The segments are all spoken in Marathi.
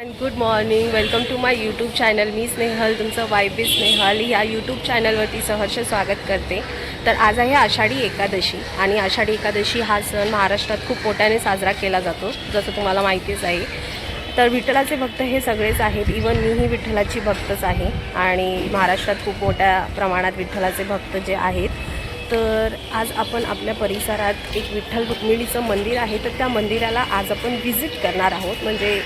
And good morning. Welcome to my YouTube channel. मी स्नेहल, तुमचं वायबी स्नेहल या यूट्यूब चॅनलवरती सहर्ष स्वागत करते. तर आज आहे आषाढी एकादशी आणि आषाढी एकादशी हा सण महाराष्ट्रात खूप मोठ्याने साजरा केला जातो, जसं तुम्हाला माहितीच आहे. तर विठ्ठलाचे भक्त हे सगळेच आहेत. इवन मीही विठ्ठलाची भक्तच आहे आणि महाराष्ट्रात खूप मोठ्या प्रमाणात विठ्ठलाचे भक्त जे आहेत. तर आज आपण आपल्या परिसरात एक विठ्ठल रुक्मिणीचं मंदिर आहे, तर त्या मंदिराला आज आपण व्हिजिट करणार आहोत, म्हणजे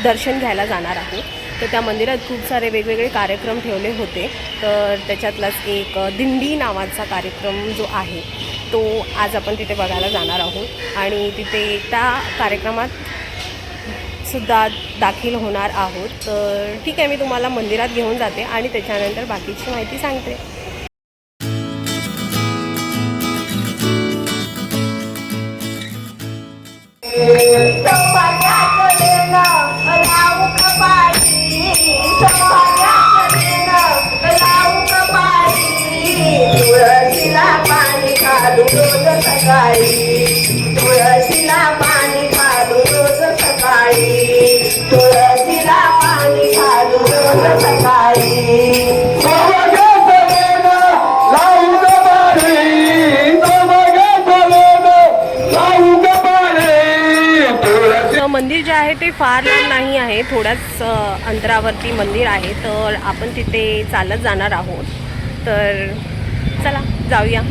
दर्शन घ्यायला जाणार आहोत. तर त्या मंदिरात खूप सारे वेगवेगळे कार्यक्रम ठेवले होते. तर त्याच्यातलाच एक दिंडी नावाचा कार्यक्रम जो आहे तो आज आपण तिथे बघायला जाणार आहोत आणि तिथे त्या कार्यक्रमात सुद्धा दाखल होणार आहोत. तर ठीक आहे, मी तुम्हाला मंदिरात घेऊन जाते आणि त्याच्यानंतर बाकीची माहिती सांगते. तुळशीला पाणी घालू रोज सकाळी, तुळशीला पाणी घालू रोज सकाळी, तुळशीला पाणी घालू रोज सकाळी. मंदिर जे आहे ते फार लांब नाही आहे, थोड्याच अंतरावरती मंदिर आहे. तर आपण तिथे चालत जाणार आहोत. तर चला जाऊया.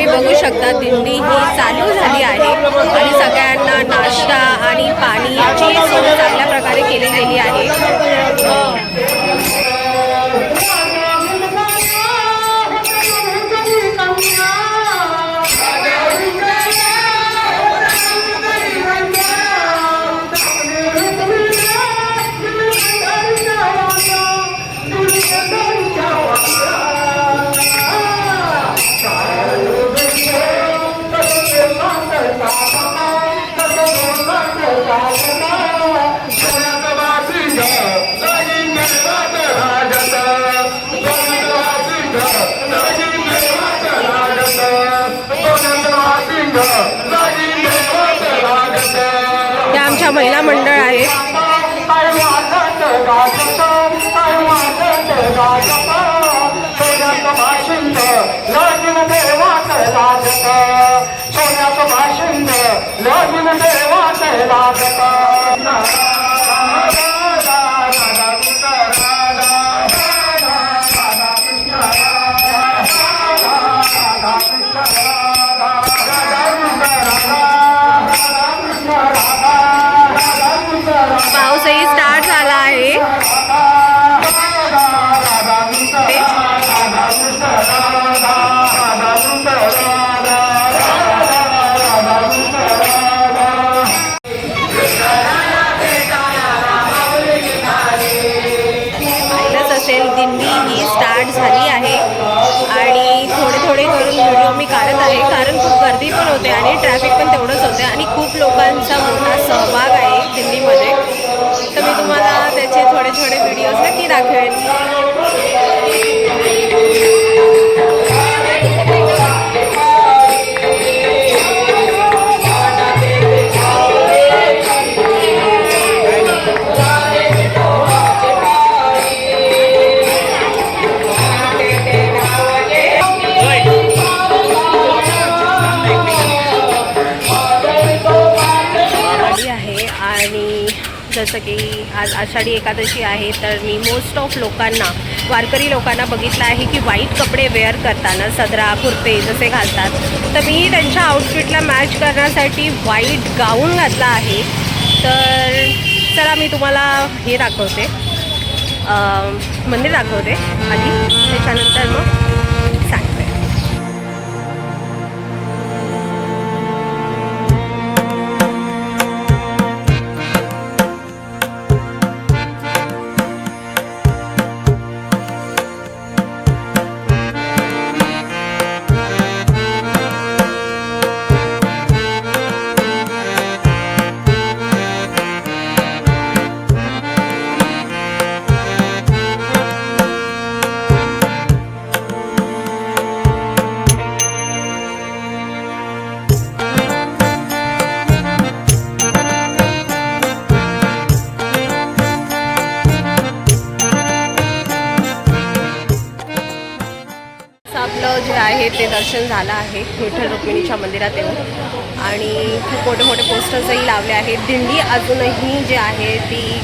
बघू शकता दिंडी ही चालू झाली आहे आणि सगळ्यांना नाश्ता आणि पाणीची सोय चांगल्या प्रकारे केली गेली आहे. त्या आमच्या महिला मंडळ आहेत. पाऊसही स्टार्ट झाला आहे. पाहिलंच असेल, दिंडी ही स्टार्ट झाली आहे आणि थोडे करून व्हिडिओ मी काढत आहे, कारण खूप गर्दी पण होते आणि ट्रॅफिक पण तेवढंच होते आणि खूप लोकांचा मोठा सहभाग आहे दिंडीमध्ये. तर मी तुम्हाला त्याचे थोडे व्हिडिओज नक्की दाखवेन. आणि जसं की आज आषाढी एकादशी आहे, तर मी मोस्ट ऑफ लोकांना, वारकरी लोकांना बघितलं आहे की व्हाईट कपडे वेअर करताना, सदरा कुर्ते जसे घालतात, तर मी त्यांच्या आउटफिटला मॅच करण्यासाठी व्हाईट गाऊन घातला आहे. तर चला मी तुम्हाला हे दाखवते, मंदिर दाखवते आधी, त्याच्यानंतर मग सांगते. आहे ते दर्शन झालं आहे विठ्ठल रुक्मिणीच्या मंदिरात येऊन आणि खूप मोठे मोठे पोस्टर्सही लावले आहेत. दिंडी अजूनही जे आहे ती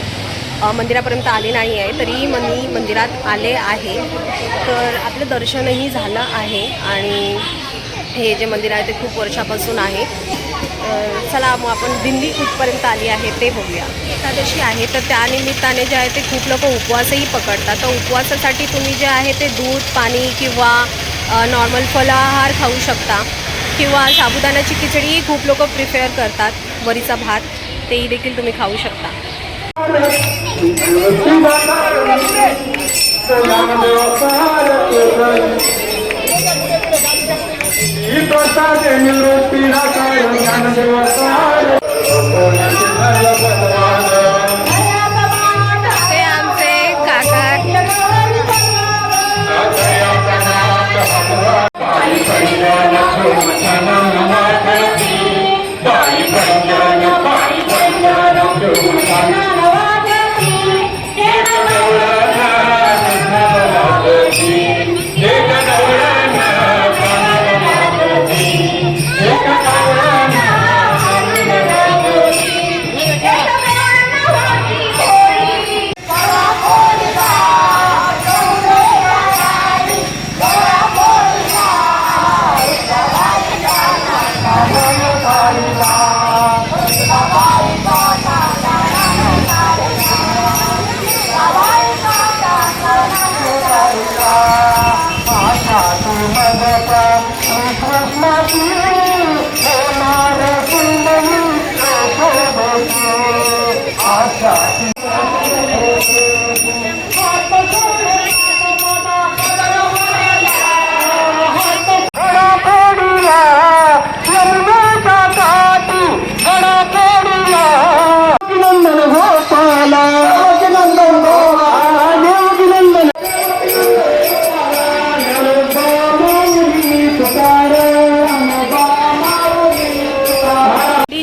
मंदिरापर्यंत आली नाही आहे, तरी मी मंदिरात आले आहे. तर आपलं दर्शनही झालं आहे आणि हे जे मंदिर आहे ते खूप वर्षापासून आहे. चला मग आपण दिंडी कुठपर्यंत आली आहे ते बघूया. एकादशी आहे तर त्यानिमित्ताने जे आहे ते खूप लोक उपवासही पकडतात. तर उपवासासाठी तुम्ही जे आहे ते दूध, पाणी किंवा नॉर्मल फलाहार खाऊ शकता किंवा साबुदाण्याची खिचडीही खूप लोक प्रिफेअर करतात. वरीचा भात तेही देखील तुम्ही खाऊ शकता. ते आमचे काका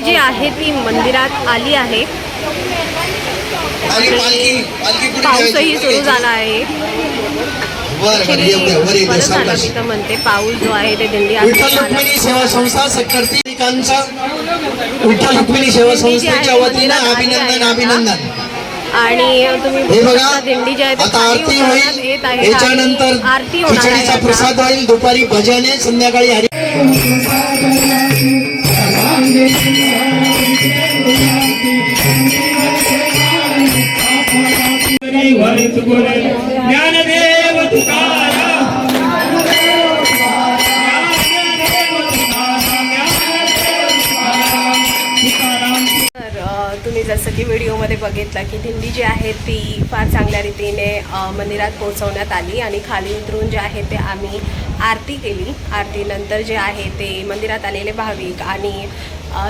जी आहे ती मंदिरात आली आहे. पाऊसही सुरू झाला आहे. तर म्हणते पाऊस जो आहे ते दिंडी विठ्ठल रुक्मिणी सेवा संस्था सकर्तिकांचा विठ्ठल रुक्मिणी सेवा संस्थेच्या वतीनं अभिनंदन. आणि तुम्ही हे बघा दिंडी जी आहे आता आरती होईल, त्याच्यानंतर आरती होणार खिचडीचा आहे. प्रसाद होईल, दुपारी भजने, संध्याकाळी हरी. ज्ञानदेव तुकाराम तर तुम्ही जसं की व्हिडिओमध्ये बघितलं की दिंडी जी आहे ती फार चांगल्या रीतीने मंदिरात पोहोचवण्यात आली आणि खाली उतरून जे आहे ते आम्ही आरती केली. आरतीनंतर जे आहे ते मंदिरात आलेले भाविक आणि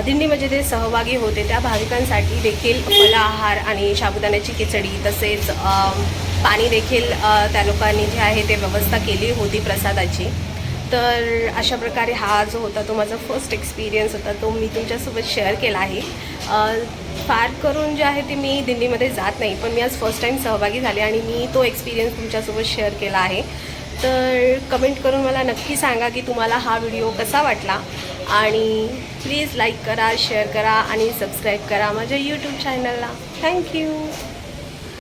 दिंडीमध्ये जे सहभागी होते त्या भाविकांसाठी देखील फलाहार आणि साबुदाण्याची खिचडी तसेच पाणी देखील त्या लोकांनी जे आहे ते व्यवस्था केली होती प्रसादाची. तर अशा प्रकारे हा जो होता तो माझा फर्स्ट एक्सपिरियन्स होता, तो मी तुमच्यासोबत शेअर केला आहे. फार करून जे आहे ते मी दिंडीमध्ये जात नाही, पण मी आज फर्स्ट टाईम सहभागी झाले आणि मी तो एक्सपिरियन्स तुमच्यासोबत शेअर केला आहे. तर कमेंट करून मला नक्की सांगा की तुम्हाला हा व्हिडिओ कसा वाटला आणि प्लीज लाईक करा, शेअर करा आणि सबस्क्राईब करा माझ्या यूट्यूब चॅनलला. थँक्यू.